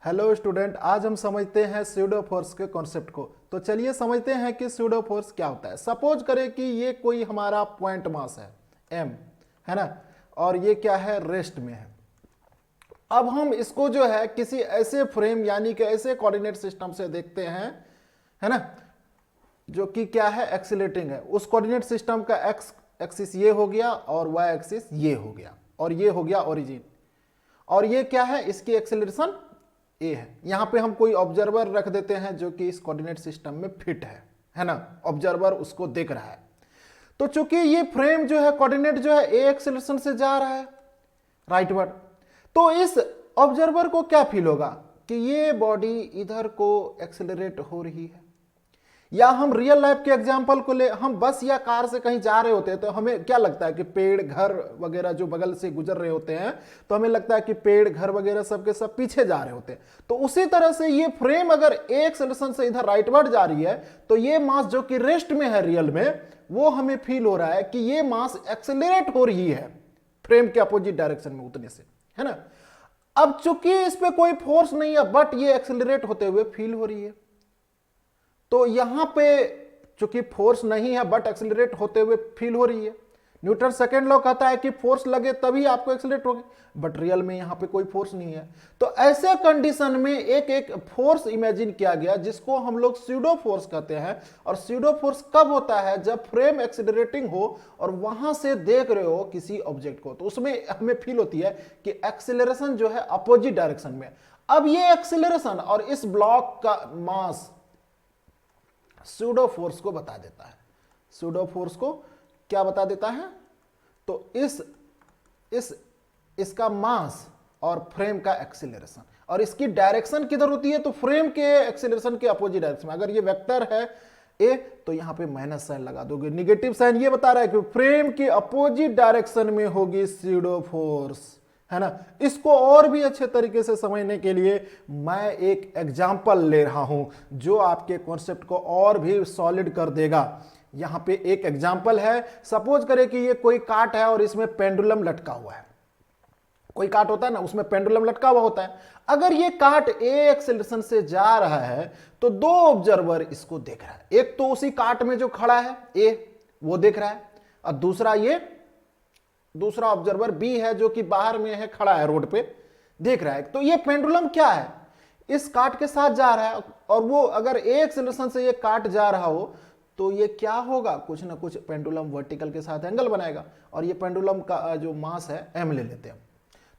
Hello student, आज हम समझते हैं स्यूडो फोर्स के कॉन्सेप्ट को। तो चलिए समझते हैं कि स्यूडो फोर्स क्या होता है। सपोज करें कि ये कोई हमारा पॉइंट मास है m, है ना, और ये क्या है, रेस्ट में है। अब हम इसको जो है किसी ऐसे फ्रेम यानी कि ऐसे कोऑर्डिनेट सिस्टम से देखते हैं, है ना, जो कि क्या है, एक्सीलरेटिंग है। उस कोऑर्डिनेट सिस्टम का एक्स एक्सिस ये हो गया और वाई एक्सिस ये हो गया और ये हो गया ओरिजिन, और ये क्या है, इसकी एक्सेलरेशन ए है। यहां पे हम कोई ऑब्जर्वर रख देते हैं जो कि इस कोऑर्डिनेट सिस्टम में फिट है ना, ऑब्जर्वर उसको देख रहा है। तो चूंकि ये फ्रेम जो है कोऑर्डिनेट जो है ए एक्सेलरेशन से जा रहा है राइटवर्ड, तो इस ऑब्जर्वर को क्या फील होगा कि ये बॉडी इधर को एक्सेलरेट हो रही है। या हम रियल लाइफ के एग्जांपल को ले, हम बस या कार से कहीं जा रहे होते हैं तो हमें क्या लगता है कि पेड़ घर वगैरह जो बगल से गुजर रहे होते हैं तो हमें लगता है कि पेड़ घर वगैरह सबके सब पीछे जा रहे होते हैं। तो उसी तरह से ये फ्रेम अगर ए एक्सेलरेशन से इधर राइटवर्ड जा रही है तो ये मास जो कि रेस्ट में है रियल में, वो हमें फील हो रहा है कि ये मास एक्सेलरेट हो रही है फ्रेम के अपोजिट डायरेक्शन में उतने से, है ना। अब चूंकि इस पे कोई फोर्स नहीं है बट ये एक्सेलरेट होते हुए फील हो रही है, तो यहां पे चूंकि फोर्स नहीं है बट एक्सेलरेट होते हुए फील हो रही है। न्यूटन सेकेंड लॉ कहता है कि फोर्स लगे तभी आपको एक्सेलरेट होगी, बट रियल में यहां पे कोई फोर्स नहीं है। तो ऐसे कंडीशन में एक एक फोर्स इमेजिन किया गया जिसको हम लोग स्यूडो फोर्स कहते हैं। और स्यूडो फोर्स कब होता है, जब फ्रेम एक्सेलरेटिंग हो और वहां से देख रहे हो किसी ऑब्जेक्ट को, तो उसमें हमें फील होती है कि एक्सेलरेशन जो है अपोजिट डायरेक्शन में। अब ये एक्सेलरेशन और इस ब्लॉक का मास स्यूडो फोर्स को बता देता है। स्यूडो फोर्स को क्या बता देता है, तो इसका मास और फ्रेम का एक्सीलरेशन, और इसकी डायरेक्शन किधर होती है, तो फ्रेम के एक्सीलरेशन के अपोजिट डायरेक्शन में। अगर ये वेक्टर है ए तो यहां पे माइनस साइन लगा दोगे, निगेटिव साइन ये बता रहा है कि फ्रेम के अपोजिट डायरेक्शन में होगी स्यूडो फोर्स, है ना। इसको और भी अच्छे तरीके से समझने के लिए मैं एक एग्जाम्पल ले रहा हूं जो आपके कॉन्सेप्ट को और भी सॉलिड कर देगा। यहां पे एक एग्जाम्पल है। सपोज करें कि ये कोई काट है और इसमें पेंडुलम लटका हुआ है। कोई काट होता है ना, उसमें पेंडुलम लटका हुआ होता है। अगर ये काट ए एक्सेलरेशन से जा रहा है तो दो ऑब्जर्वर इसको देख रहा है। एक तो उसी काट में जो खड़ा है ए, वो देख रहा है, और दूसरा ऑब्जर्वर बी है जो कि बाहर में है, खड़ा है रोड पे, देख रहा है। तो ये पेंडुलम क्या है, इस काट के साथ जा रहा है, और वो अगर ए एक्सेलरेशन से ये काट जा रहा हो तो ये क्या होगा, कुछ ना कुछ पेंडुलम वर्टिकल के साथ एंगल बनाएगा, और ये पेंडुलम का जो मास है एम ले लेते हैं।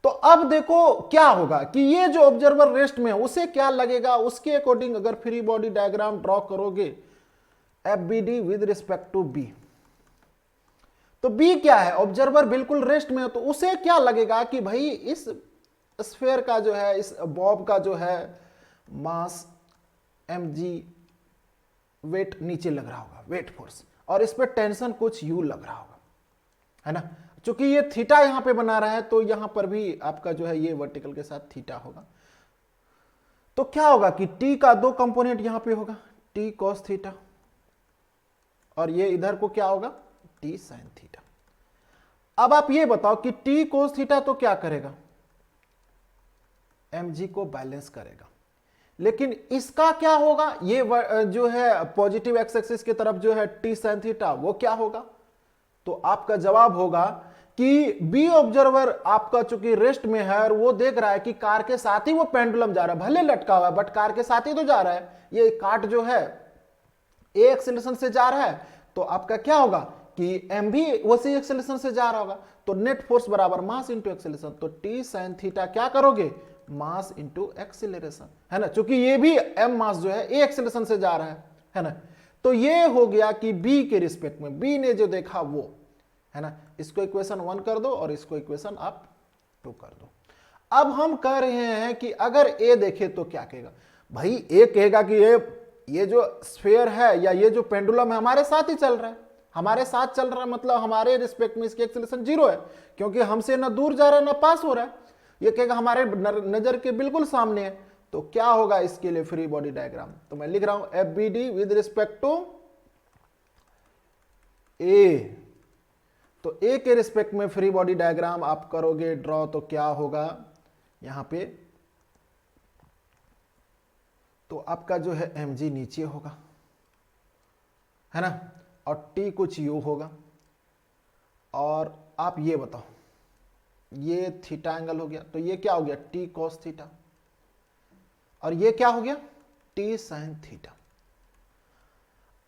तो अब देखो क्या होगा कि ये जो ऑब्जर्वर रेस्ट में है उसे क्या लगेगा, उसके अकॉर्डिंग अगर फ्री बॉडी डायग्राम ड्रॉ करोगे F B D with respect to B, तो बी क्या है, ऑब्जर्वर बिल्कुल रेस्ट में हो, तो उसे क्या लगेगा कि भाई इस स्फेयर का जो है, इस बॉब का जो है मास mg वेट नीचे लग रहा होगा, वेट फोर्स, और इस पे टेंशन कुछ u लग रहा होगा, है ना। चूंकि ये थीटा यहां पे बना रहा है तो यहां पर भी आपका जो है ये वर्टिकल के साथ थीटा होगा। तो क्या होगा कि t का दो कंपोनेंट यहां पे होगा, t cos थीटा, और ये इधर को क्या होगा, t sin थीटा। अब आप ये बताओ कि t cos थीटा तो क्या करेगा, mg को बैलेंस करेगा, लेकिन इसका क्या होगा, ये जो है पॉजिटिव एक्स एक्सिस की तरफ जो है t sin थीटा, वो क्या होगा। तो आपका जवाब होगा कि बी ऑब्जर्वर आपका चूंकि रेस्ट में है और वो देख रहा है कि कार के साथ ही वो पेंडुलम जा रहा है, भले लटका हुआ है बट कार के साथ ही तो जा रहा है। ये काट जो है ए एक्सेलरेशन से जा रहा है, तो आपका क्या होगा कि एम भी उसी एक्सेलरेशन से जा रहा होगा, तो नेट फोर्स बराबर मास इंटू एक्सेलरेशन। तो टी साइन थीटा क्या करोगे, मास इंटू एक्सेलरेशन, है ना, क्योंकि ये भी एम मास जो है ए एक्सेलरेशन से जा रहा है ना। तो ये हो गया कि बी के रिस्पेक्ट में बी ने जो देखा वो, है ना। इसको इक्वेशन 1 कर दो और इसको इक्वेशन आप 2 कर दो। अब हम कह रहे हैं कि अगर ए देखे तो क्या कहेगा, भाई ए कहेगा कि ये जो स्फेयर है या ये जो पेंडुलम है हमारे साथ ही चल रहा है, हमारे साथ चल रहा है, मतलब हमारे रिस्पेक्ट में इसकी एक्सेलरेशन 0 है, क्योंकि हमसे ना दूर जा रहा है ना पास हो रहा है। ये कहेगा हमारे नजर के बिल्कुल सामने है। तो क्या होगा इसके लिए फ्री बॉडी डायग्राम, तो मैं लिख रहा हूं F B D with respect to A. तो ए के रिस्पेक्ट में फ्री बॉडी डायग्राम आप करोगे ड्रॉ, तो क्या होगा, यहां पे तो आपका जो है mg नीचे होगा, है ना, और t कुछ u होगा। और आप ये बताओ, ये थीटा एंगल हो गया, तो ये क्या हो गया t cos थीटा, और ये क्या हो गया t sin थीटा।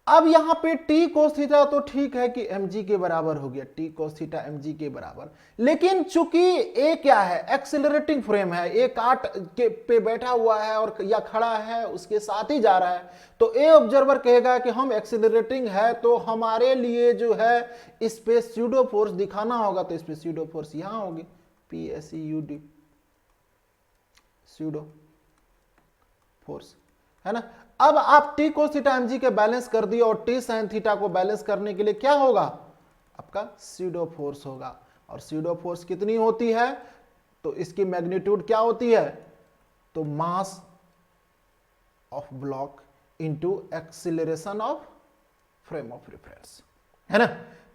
अब यहां पे t cos थीटा तो ठीक है कि mg के बराबर हो गया, t cos थीटा mg के बराबर, लेकिन चूंकि a क्या है, एक्सेलरेटिंग फ्रेम है, a काट के पे बैठा हुआ है और या खड़ा है उसके साथ ही जा रहा है, तो a ऑब्जर्वर कहेगा कि हम एक्सेलरेटिंग है तो हमारे लिए जो है इस पे स्यूडो फोर्स दिखाना होगा, तो इस पे स्यूडो फोर्स यहां होगी PSEUD, स्यूडो फोर्स, है ना। अब आप t cos थीटा mg के बैलेंस कर दिए और t sin थीटा को बैलेंस करने के लिए क्या होगा, आपका स्यूडो फोर्स होगा। और स्यूडो फोर्स कितनी होती है, तो इसकी मैग्नीट्यूड क्या होती है, तो mass of block into acceleration of frame of reference, है ना।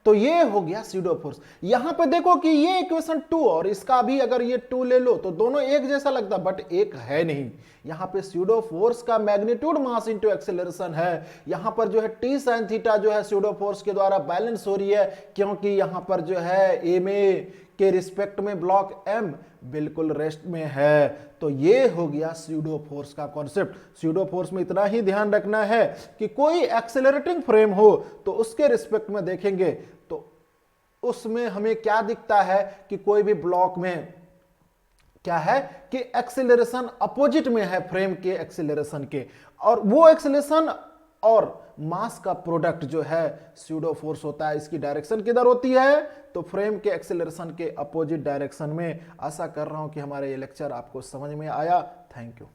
तो ये हो गया स्यूडो फोर्स। यहां पे देखो कि ये इक्वेशन 2 और इसका भी अगर ये 2 ले लो तो दोनों एक जैसा लगता, बट एक है नहीं। यहां पे स्यूडो फोर्स का मैग्नीट्यूड मास इनटू एक्सेलरेशन है, यहां पर जो है t sin थीटा जो है स्यूडो फोर्स के द्वारा बैलेंस हो रही है, क्योंकि यहां पर जो है a में के रिस्पेक्ट में ब्लॉक m बिल्कुल रेस्ट में है। तो ये हो गया स्यूडो फोर्स का कॉन्सेप्ट। स्यूडो फोर्स में इतना ही ध्यान रखना है कि कोई एक्सेलरेटिंग फ्रेम हो तो उसके रिस्पेक्ट में देखेंगे तो उसमें हमें क्या दिखता है कि कोई भी ब्लॉक में क्या है कि एक्सेलरेशन अपोजिट में है फ्रेम के एक्सेलरेशन के, और वो एक्सेलरेशन और मास का प्रोडक्ट जो है स्यूडो फोर्स होता है। इसकी डायरेक्शन किधर होती है, तो फ्रेम के एक्सेलरेशन के अपोजिट डायरेक्शन में। आशा कर रहा हूं कि हमारा ये लेक्चर आपको समझ में आया। Thank you.